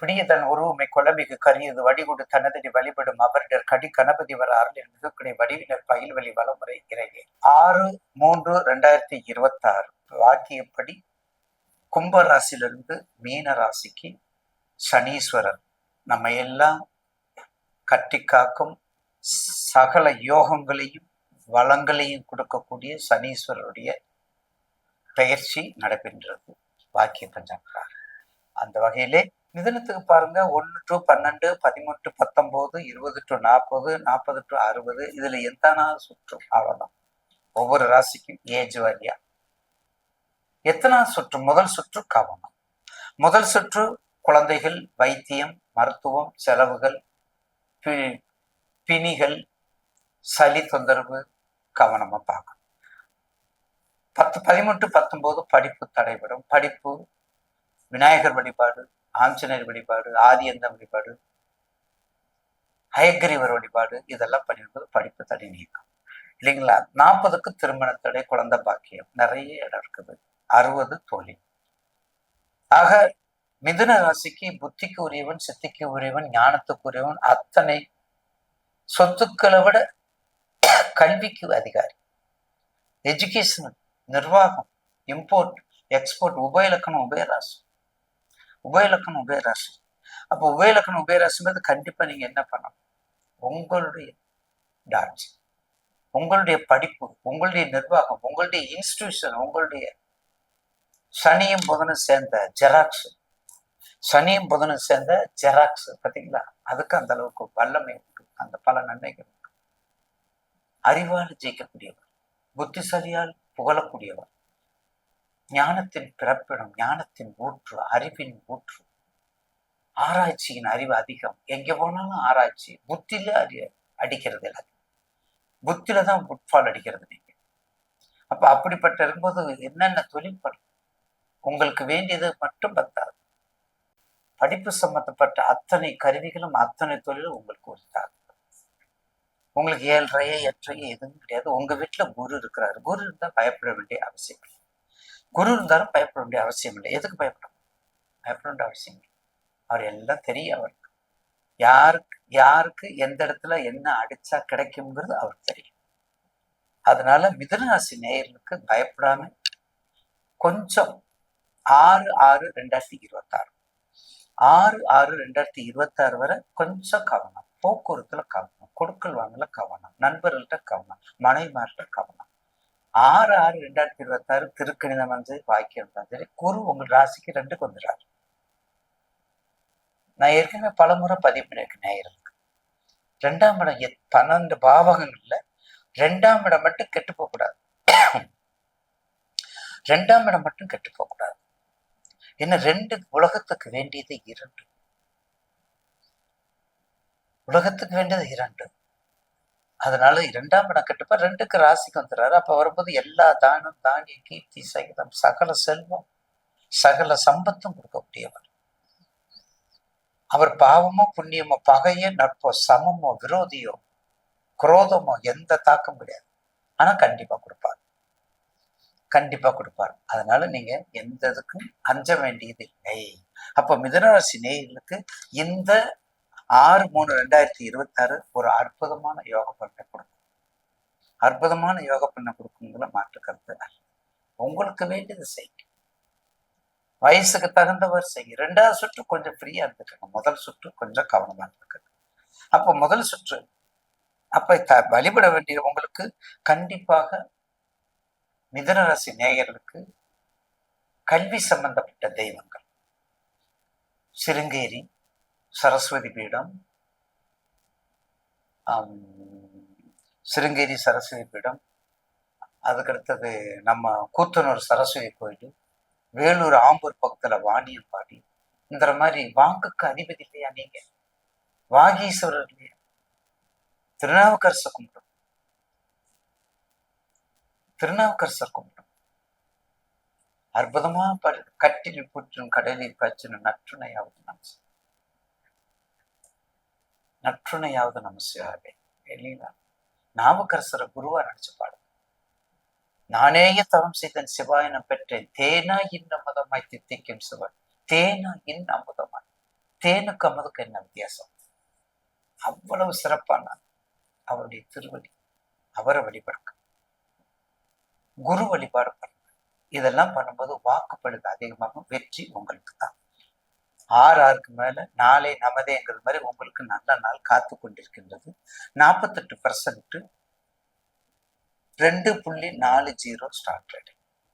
பிடியதன் உருவமை கொலமிகு கரியது வடிகொடு தனதடி வழிபடும் அவரிடர் கடி கணபதி வர அருளின் மிகக்குடை வடிவினர் பயில்வழி வளமுறை இறையே. 6/3/2026 வாக்கியப்படி கும்ப ராசியிலிருந்து மீன ராசிக்கு சனீஸ்வரர் நம்ம எல்லாம் கட்டி காக்கும் சகல யோகங்களையும் வளங்களையும் கொடுக்கக்கூடிய சனீஸ்வரருடைய பெயர்ச்சி நடைபெற்றது வாக்கிய பஞ்சாங்கம். அந்த வகையிலே மிதுனத்துக்கு பாருங்க 1 to 12, 13 to 19, 20 to 40, 40 to 60, இதுல எத்தனா சுற்றும் அவ்வளவுதான். ஒவ்வொரு ராசிக்கும் ஏஜ் வாரியா எத்தனா சுற்று. முதல் சுற்று கவனம். முதல் சுற்று குழந்தைகள், வைத்தியம், மருத்துவம், செலவுகள், பிணிகள், சளி தொந்தரவு கவனமா பார்க்கணும். 10, 13 to 19 படிப்பு தடைபடும். படிப்பு, விநாயகர் வழிபாடு, ஆஞ்சநேயர் வழிபாடு, ஆதியந்த வழிபாடு, ஹயக்ரீவர் வழிபாடு இதெல்லாம் பண்ணிருப்பது படிப்பு தடை நீக்கம் இல்லைங்களா. 40க்கு திருமண தடை, குழந்தை பாக்கியம், நிறைய இடம் இருக்குது. 60 தொழில். ஆக மிதுன ராசிக்கு புத்திக்கு உரியவன், சித்திக்கு உரியவன், ஞானத்துக்கு உரியவன், அத்தனை சொத்துக்களை விட கல்விக்கு அதிகாரி, எஜுகேஷன், நிர்வாகம், இம்போர்ட் எக்ஸ்போர்ட், உபயலக்கணம் உபயராசி, உபயலக்கணம் உபயராசி. அப்போ உபயலக்கணம் உபயராசி மீது கண்டிப்பா நீங்க என்ன பண்ணணும்? உங்களுடைய டாட்ஸ், உங்களுடைய படிப்பு, உங்களுடைய நிர்வாகம், உங்களுடைய இன்ஸ்டிடியூஷன், உங்களுடைய சனியும் புதனும் சேர்ந்த ஜெராக்ஸ், சனியும் புதனும் சேர்ந்த ஜெராக்ஸ் பார்த்தீங்களா, அதுக்கு அந்த அளவுக்கு வல்லமை உண்டு, அந்த பல நன்மைகள் உண்டு. அறிவால் ஜெயிக்கக்கூடியவர், புத்திசாலியால் புகழக்கூடியவர், ஞானத்தின் பிறப்பிடம், ஞானத்தின் ஊற்று, அறிவின் ஊற்று, ஆராய்ச்சியின் அறிவு அதிகம். எங்க போனாலும் ஆராய்ச்சி. புத்தில அடிக்கிறது இல்லை, புத்தில தான் புட்பால் அடிக்கிறது நீங்க. அப்ப அப்படிப்பட்ட இருக்கும்போது என்னென்ன தொழில் பண்ண உங்களுக்கு வேண்டியது மட்டும் பத்தாது. படிப்பு சம்பந்தப்பட்ட அத்தனை கருவிகளும் அத்தனை தொழிலும் உங்களுக்கு உரித்தாது. உங்களுக்கு 7.5 8 எதுவும் கிடையாது. உங்க வீட்டுல குரு இருக்கிறாரு. குரு இருந்தா பயப்பட வேண்டிய அவசியம் இல்லை. குரு இருந்தாலும் பயப்பட வேண்டிய அவசியம் இல்லை. எதுக்கு பயப்படணும்? பயப்பட வேண்டிய அவசியம் இல்லை. அவர் எல்லாம் தெரியும். அவருக்கு யாருக்கு எந்த இடத்துல என்ன அடிச்சா கிடைக்கும்ங்கிறது அவருக்கு தெரியும். அதனால மிதுனராசி நேயர்களுக்கு பயப்படாம கொஞ்சம் 6/6/2026 6/6/2026 வரை கொஞ்சம் கவனம். போக்குவரத்துல கவனம், கொடுக்கல் வாங்கல கவனம், நண்பர்கள்ட்ட கவனம், மனைவிமார்கிட்ட கவனம். 6/6/2026 திருக்கணிதம் வாக்கியம் சரி. குரு உங்கள் ராசிக்கு 2க்கு வந்துடுறாரு. நான் ஏற்கனவே பல முறை பதிவு பண்ணியிருக்கேன் நேயர்களுக்கு. 2ஆம் இடம் 12 பாவகங்கள்ல 2ஆம் இடம் மட்டும் கெட்டு போக கூடாது. 2ஆம் இடம் மட்டும் கெட்டு போக கூடாது. என்ன 2 உலகத்துக்கு வேண்டியது 2. உலகத்துக்கு வேண்டியது 2. அதனால 2ஆம் இடம் கெட்டுப்பா 2க்கு ராசிக்கு வந்துடுறாரு. அப்ப வரும்போது எல்லா தானம், தானிய, கீர்த்தி, சகிதம், சகல செல்வம், சகல சம்பத்தும் கொடுக்கக்கூடியவர். அவர் பாவமோ புண்ணியமோ, பகையோ நட்போ, சமமோ விரோதியோ குரோதமோ எந்த தாக்கம் கிடையாது. ஆனா கண்டிப்பா கொடுப்பார், கண்டிப்பா கொடுப்பார். அதனால நீங்க எந்த இதுக்கும் அஞ்ச வேண்டியது இல்லை. அப்ப மிதுனராசி நேயர்களுக்கு இந்த 6/3/2026 ஒரு அற்புதமான யோக பண்ண கொடுக்கும். அற்புதமான யோக பண்ண கொடுக்குங்கிற மாற்று கருத்து அல்ல. உங்களுக்கு வேண்டியது செய்யுங்க. வயசுக்கு தகுந்தவர் செய்யுங்க. 2ஆவது சுற்று கொஞ்சம் ஃப்ரீயா இருந்துக்கணும். முதல் சுற்று கொஞ்சம் கவனமா இருந்துக்கணும். அப்ப முதல் சுற்று அப்ப வழிபட வேண்டிய உங்களுக்கு கண்டிப்பாக மிதுனராசி நேயர்களுக்கு கல்வி சம்பந்தப்பட்ட தெய்வங்கள் சிருங்கேரி, சரஸ்வதி பீடம், சிருங்கேரி சரஸ்வதி பீடம், அதுக்கடுத்தது நம்ம கூத்தனூர் சரஸ்வதி கோயில், வேலூர் ஆம்பூர் பக்கத்துல வாணியம்பாடி, இந்த மாதிரி வாக்குக்கு அதிபதி இல்லையா நீங்க? வாகீஸ்வரர் இல்லையா? திருநாவுக்கரசர் கும்பிடும், திருநாவுக்கரசர் கும்பிடும். அற்புதமா கட்டில் புற்றும் கடலில் பச்சினும் நற்றுணையாவது நற்றுணையாவது நம்ம சிவாவே இல்லைங்களா? நாவுக்கரசரை குருவா நினைச்சு பாடு. நானேய தவம் செய்தன் சிவாயனம் பெற்றேன், தேனா இன் அமுதமாய் தித்திக்கும் சிவன், தேனா இன் அமுதமாய் தேனுக்கு அமுதுக்கு என்ன வித்தியாசம்? அவ்வளவு சிறப்பான அவருடைய திருவடி. அவரை வழிபடுங்க, குரு வழிபாடு பண்ணுங்க. இதெல்லாம் பண்ணும்போது வாக்குப்பழுது அதிகமாகும். வெற்றி உங்களுக்கு தான். 6 மேல நாளை நமதேங்கிறது மாதிரி உங்களுக்கு நல்ல நாள் காத்து கொண்டிருக்கின்றது. 48% 2.40 ஸ்டார்ட் ரேட்.